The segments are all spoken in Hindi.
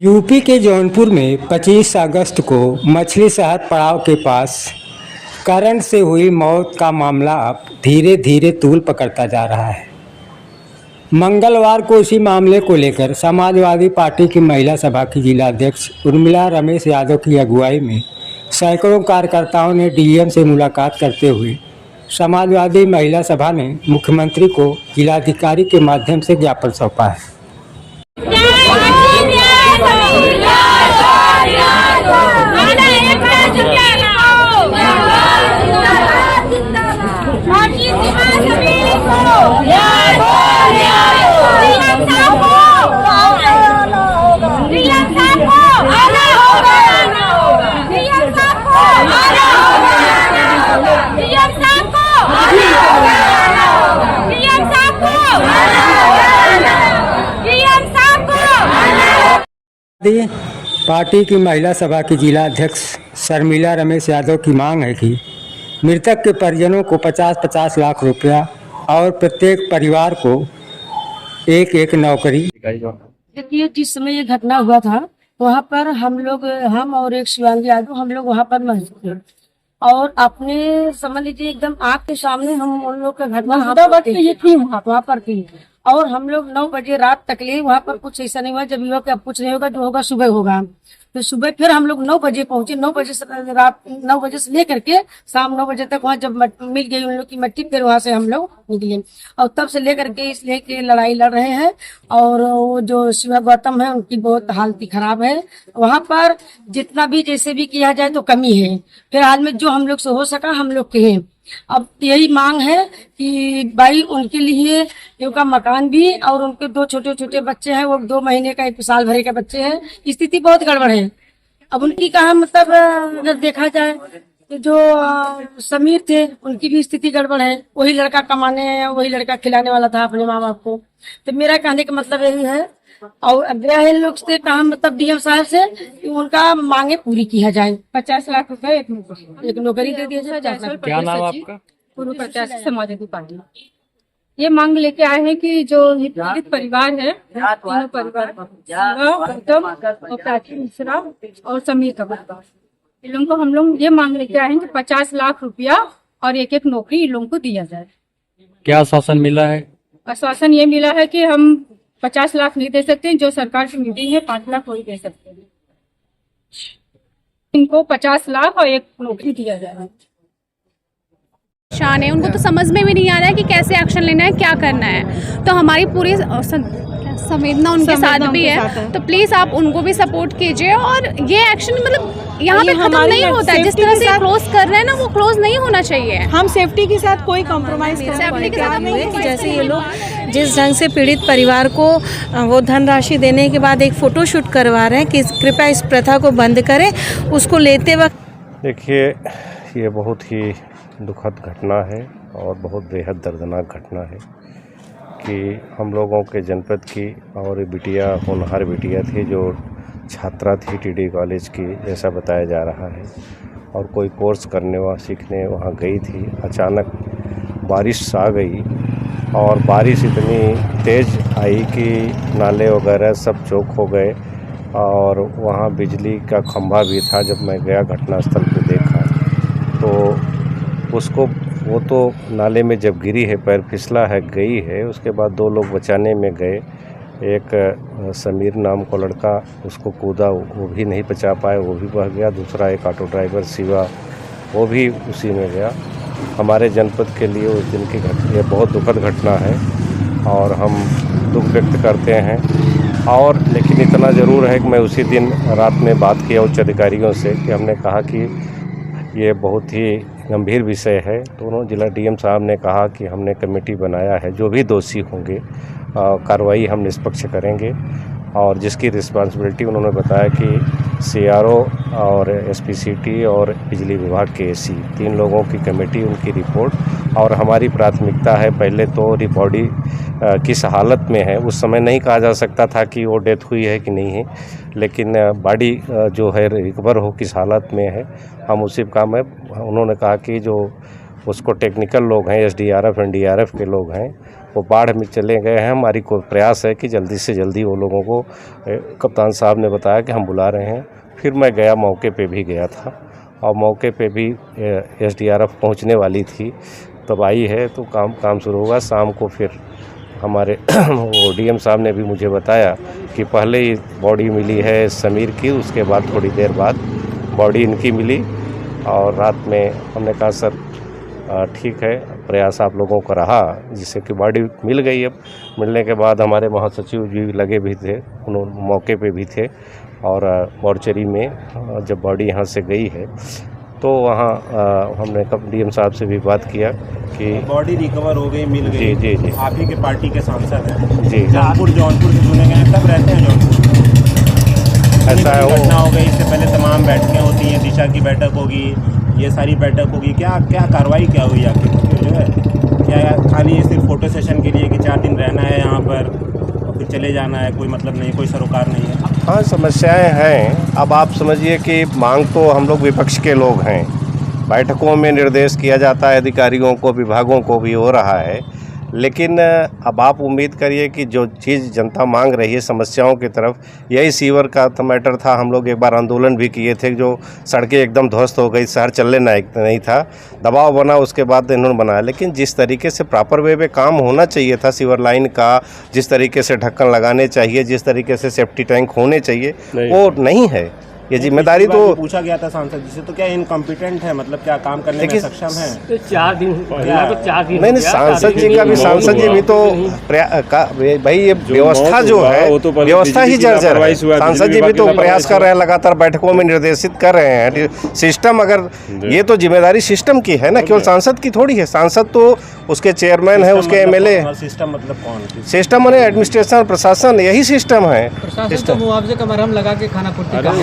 यूपी के जौनपुर में 25 अगस्त को मछली शहर पड़ाव के पास करंट से हुई मौत का मामला अब धीरे धीरे तूल पकड़ता जा रहा है। मंगलवार को इसी मामले को लेकर समाजवादी पार्टी की महिला सभा की जिला अध्यक्ष उर्मिला रमेश यादव की अगुवाई में सैकड़ों कार्यकर्ताओं ने डीएम से मुलाकात करते हुए समाजवादी महिला सभा ने मुख्यमंत्री को जिलाधिकारी के माध्यम से ज्ञापन सौंपा है। पार्टी की महिला सभा की जिला अध्यक्ष शर्मिला रमेश यादव की मांग है कि मृतक के परिजनों को 50-50 लाख रुपया और प्रत्येक परिवार को एक नौकरी। देखिए, जिस समय ये घटना हुआ था वहाँ पर हम और एक शिवांगी यादव हम लोग वहाँ पर मौजूद थे और अपने समझ लीजिए एकदम आँख के सामने हम उन लोग का घटना वहाँ पर थी और हम लोग 9 बजे रात तक ले वहाँ पर कुछ ऐसा नहीं हुआ। जब युवा के अब कुछ नहीं होगा, जो होगा सुबह होगा। तो सुबह फिर हम लोग 9 बजे पहुंचे। 9 बजे से रात 9 बजे से लेकर के शाम 9 बजे तक वहाँ जब मिल गई उन लोग की मट्टी, फिर वहाँ से हम लोग निकले और तब से लेकर के इसलिए कि लड़ाई लड़ रहे हैं। और वो जो शिवा गौतम है उनकी बहुत हालत खराब है। वहाँ पर जितना भी जैसे भी किया जाए तो कमी है। फिलहाल में जो हम लोग से हो सका हम लोग कहें। अब यही मांग है कि भाई उनके लिए उनका मकान भी और उनके 2 छोटे छोटे बच्चे हैं, वो 2 महीने का 1 साल भरे का बच्चे हैं। स्थिति बहुत गड़बड़ है। अब उनकी कहा मतलब अगर देखा जाए तो जो समीर थे उनकी भी स्थिति गड़बड़ है। वही लड़का कमाने, वही लड़का खिलाने वाला था अपने माँ बाप को। तो मेरा कहने का मतलब यही है और अग्रह लोग से कहा मतलब डीएम साहब से कि उनका मांगे पूरी किया जाए। 50 लाख रुपए एक नौकरी दे दिया जाए। क्या नाम आपका? पूर्व प्रत्याशी समाजवादी पार्टी। ये मांग लेके आए हैं कि जो पीड़ित परिवार है, तीनों परिवार गौतम और प्राची मिश्रा और समीर का परिवार, इन लोगों को हम लोग ये मांग लेके आए हैं कि 50 लाख रुपया और एक नौकरी इन लोगों को दिया जाए। क्या आश्वासन मिला है? आश्वासन ये मिला है कि हम 50 लाख नहीं दे सकते, जो सरकार की मीटिंग है 5 लाख वही दे सकते हैं। इनको 50 लाख और एक नौकरी दिया जाए। शान है, उनको तो समझ में भी नहीं आ रहा है कि कैसे एक्शन लेना है, क्या करना है। तो हमारी पूरी संवेदना उनके साथ भी है। तो प्लीज आप उनको भी सपोर्ट कीजिए और ये एक्शन मतलब यहाँ पे खत्म नहीं होता है। जिस तरह से क्लोज कर रहे हैं ना, वो क्लोज नहीं होना चाहिए। हम सेफ्टी के साथ कोई कॉम्प्रोमाइज नहीं। जैसे ये लोग जिस ढंग से पीड़ित परिवार को वो धनराशि देने के बाद एक फोटो शूट करवा रहे हैं कि कृपया इस प्रथा को बंद करें, उसको लेते वक्त देखिए ये बहुत ही दुखद घटना है और बहुत बेहद दर्दनाक घटना है कि हम लोगों के जनपद की और बिटिया होनहार बिटिया थी, जो छात्रा थी टीडी कॉलेज की जैसा बताया जा रहा है, और कोई कोर्स करने व सीखने वहाँ गई थी। अचानक बारिश आ गई और बारिश इतनी तेज़ आई कि नाले वगैरह सब चौक हो गए और वहाँ बिजली का खंभा भी था। जब मैं गया घटनास्थल पे देखा तो उसको वो तो नाले में जब गिरी है, पैर फिसला है, गई है। उसके बाद 2 लोग बचाने में गए। एक समीर नाम का लड़का उसको कूदा, वो भी नहीं बचा पाया, वो भी बह गया। दूसरा एक ऑटो ड्राइवर शिवा, वो भी उसी में गया। हमारे जनपद के लिए उस दिन की घटना बहुत दुखद घटना है और हम दुख व्यक्त करते हैं। और लेकिन इतना ज़रूर है कि मैं उसी दिन रात में बात किया उच्च अधिकारियों से कि हमने कहा कि ये बहुत ही गंभीर विषय है। दोनों जिला डीएम साहब ने कहा कि हमने कमेटी बनाया है, जो भी दोषी होंगे कार्रवाई हम निष्पक्ष करेंगे। और जिसकी रिस्पांसिबिलिटी उन्होंने बताया कि सीआरओ और एसपीसीटी और बिजली विभाग के एसी 3 लोगों की कमेटी, उनकी रिपोर्ट। और हमारी प्राथमिकता है पहले तो बॉडी किस हालत में है। उस समय नहीं कहा जा सकता था कि वो डेथ हुई है कि नहीं है, लेकिन बॉडी जो है रिकवर हो किस हालत में है, हम उसी काम में। उन्होंने कहा कि जो उसको टेक्निकल लोग हैं, एसडीआरएफ एनडीआरएफ के लोग हैं, वो बाढ़ में चले गए हैं। हमारी कोई प्रयास है कि जल्दी से जल्दी वो लोगों को कप्तान साहब ने बताया कि हम बुला रहे हैं। फिर मैं गया, मौके पे भी गया था और मौके पे भी SDRF पहुंचने वाली थी, तब आई है तो काम शुरू होगा। शाम को फिर हमारे वो DM साहब ने भी मुझे बताया कि पहले ही बॉडी मिली है समीर की, उसके बाद थोड़ी देर बाद बॉडी इनकी मिली। और रात में हमने कहा सर ठीक है, प्रयास आप लोगों का रहा जिससे कि बॉडी मिल गई। अब मिलने के बाद हमारे महासचिव जी लगे भी थे, उन्होंने मौके पे भी थे और मॉर्चरी में जब बॉडी यहाँ से गई है तो वहाँ हमने DM साहब से भी बात किया कि बॉडी रिकवर हो गई, मिल गई। जी जी आप ही के पार्टी के सांसद हैं जी। जौनपुर से चुने गए हैं, कब रहते हैं जौनपुर? ऐसा है, वो घटना हो गई, इससे पहले तमाम बैठकें होती हैं, दिशा की बैठक होगी, ये सारी बैठक होगी। क्या कार्रवाई क्या हुई आपकी जो है? क्या खाली सिर्फ फोटो सेशन के लिए कि 4 दिन रहना है यहाँ पर और फिर चले जाना है, कोई मतलब नहीं, कोई सरोकार नहीं है? हाँ, समस्याएं हैं। अब आप समझिए कि मांग तो हम लोग विपक्ष के लोग हैं, बैठकों में निर्देश किया जाता है अधिकारियों को, विभागों को भी हो रहा है, लेकिन अब आप उम्मीद करिए कि जो चीज़ जनता मांग रही है समस्याओं की तरफ, यही सीवर का मैटर था। हम लोग एक बार आंदोलन भी किए थे, जो सड़कें एकदम ध्वस्त हो गई, शहर चलने नहीं था, दबाव बना, उसके बाद इन्होंने बनाया। लेकिन जिस तरीके से प्रॉपर वे में काम होना चाहिए था सीवर लाइन का, जिस तरीके से ढक्कन लगाने चाहिए, जिस तरीके से सेफ्टी टैंक होने चाहिए, वो नहीं है। ये जिम्मेदारी तो पूछा गया था सांसद जी से, तो क्या इनकॉम्पिटेंट है, मतलब क्या काम करने में सक्षम है? तो 4 दिन नहीं, सांसद जी का भी, सांसद जी भी तो भाई ये व्यवस्था जो है, व्यवस्था ही जर्जर है। सांसद जी भी तो प्रयास कर रहे हैं, लगातार बैठकों में निर्देशित कर रहे हैं। सिस्टम अगर ये तो जिम्मेदारी सिस्टम की है ना, केवल सांसद की थोड़ी है। सांसद तो उसके चेयरमैन है, उसके MLA। सिस्टम मतलब कौन? सिस्टम मैंने एडमिनिस्ट्रेशन, प्रशासन, यही सिस्टम है। मुआवजे का मरहम लगा के खाना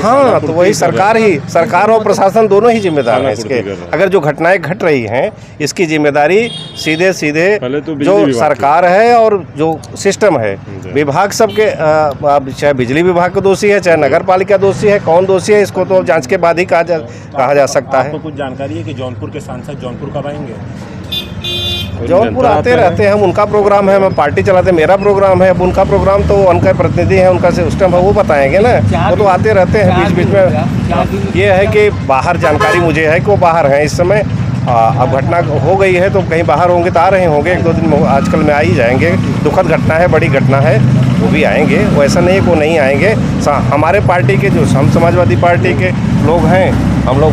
हाँ, तो वही सरकार और प्रशासन दोनों ही जिम्मेदार हैं इसके। अगर जो घटनाएं घट रही हैं, इसकी जिम्मेदारी सीधे जो सरकार है और जो सिस्टम है, विभाग सबके, चाहे बिजली विभाग का दोषी है, चाहे नगर पालिका दोषी है, कौन दोषी है, इसको तो जांच के बाद ही कहा जा सकता है। आपको कुछ जानकारी है कि जौनपुर के सांसद जौनपुर कब आएंगे? जौनपुर आते रहते हैं, हम उनका प्रोग्राम है, मैं पार्टी चलाते हैं, मेरा प्रोग्राम है। अब उनका प्रोग्राम तो उनका प्रतिनिधि है, उनका सिस्टम है, वो बताएंगे ना, वो तो आते रहते हैं बीच में। ये है कि बाहर जानकारी मुझे है कि वो बाहर हैं इस समय। अब घटना हो गई है तो कहीं बाहर होंगे तो आ रहे होंगे, 1-2 दिन में आजकल में आ ही जाएंगे। दुखद घटना है, बड़ी घटना है, वो भी आएंगे। वो ऐसा नहीं है कि वो नहीं आएंगे। हमारे पार्टी के जो हम समाजवादी पार्टी के लोग हैं, हम लोग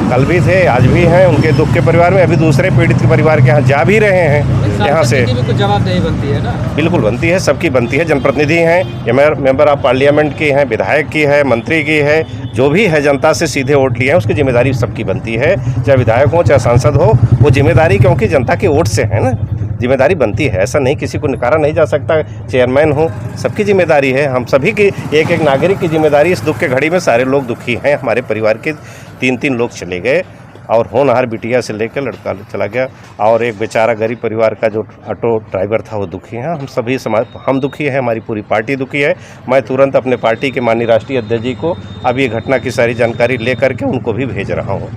कल भी थे, आज भी हैं उनके दुख के परिवार में, अभी दूसरे पीड़ित के परिवार के यहाँ जा भी रहे हैं। यहाँ से जवाबदेही बनती है ना? बिल्कुल बनती है, सबकी बनती है। जनप्रतिनिधि हैं, ये मेंबर ऑफ पार्लियामेंट की हैं, विधायक की है, मंत्री की है, जो भी है जनता से सीधे वोट लिए हैं, उसकी जिम्मेदारी सबकी बनती है। चाहे विधायक हो, चाहे सांसद हो, वो जिम्मेदारी क्योंकि जनता के वोट से है ना, जिम्मेदारी बनती है। ऐसा नहीं, किसी को नकारा नहीं जा सकता। चेयरमैन हो, सबकी जिम्मेदारी है, हम सभी की, एक नागरिक की जिम्मेदारी। इस दुख के घड़ी में सारे लोग दुखी हैं। हमारे परिवार के 3 लोग चले गए और होनहार बिटिया से लेकर लड़का चला गया, और एक बेचारा गरीब परिवार का जो ऑटो ड्राइवर था वो दुखी है। हम सभी समाज, हम दुखी है, हमारी पूरी पार्टी दुखी है। मैं तुरंत अपने पार्टी के माननीय राष्ट्रीय अध्यक्ष जी को अब ये घटना की सारी जानकारी ले करके उनको भी भेज रहा हूँ।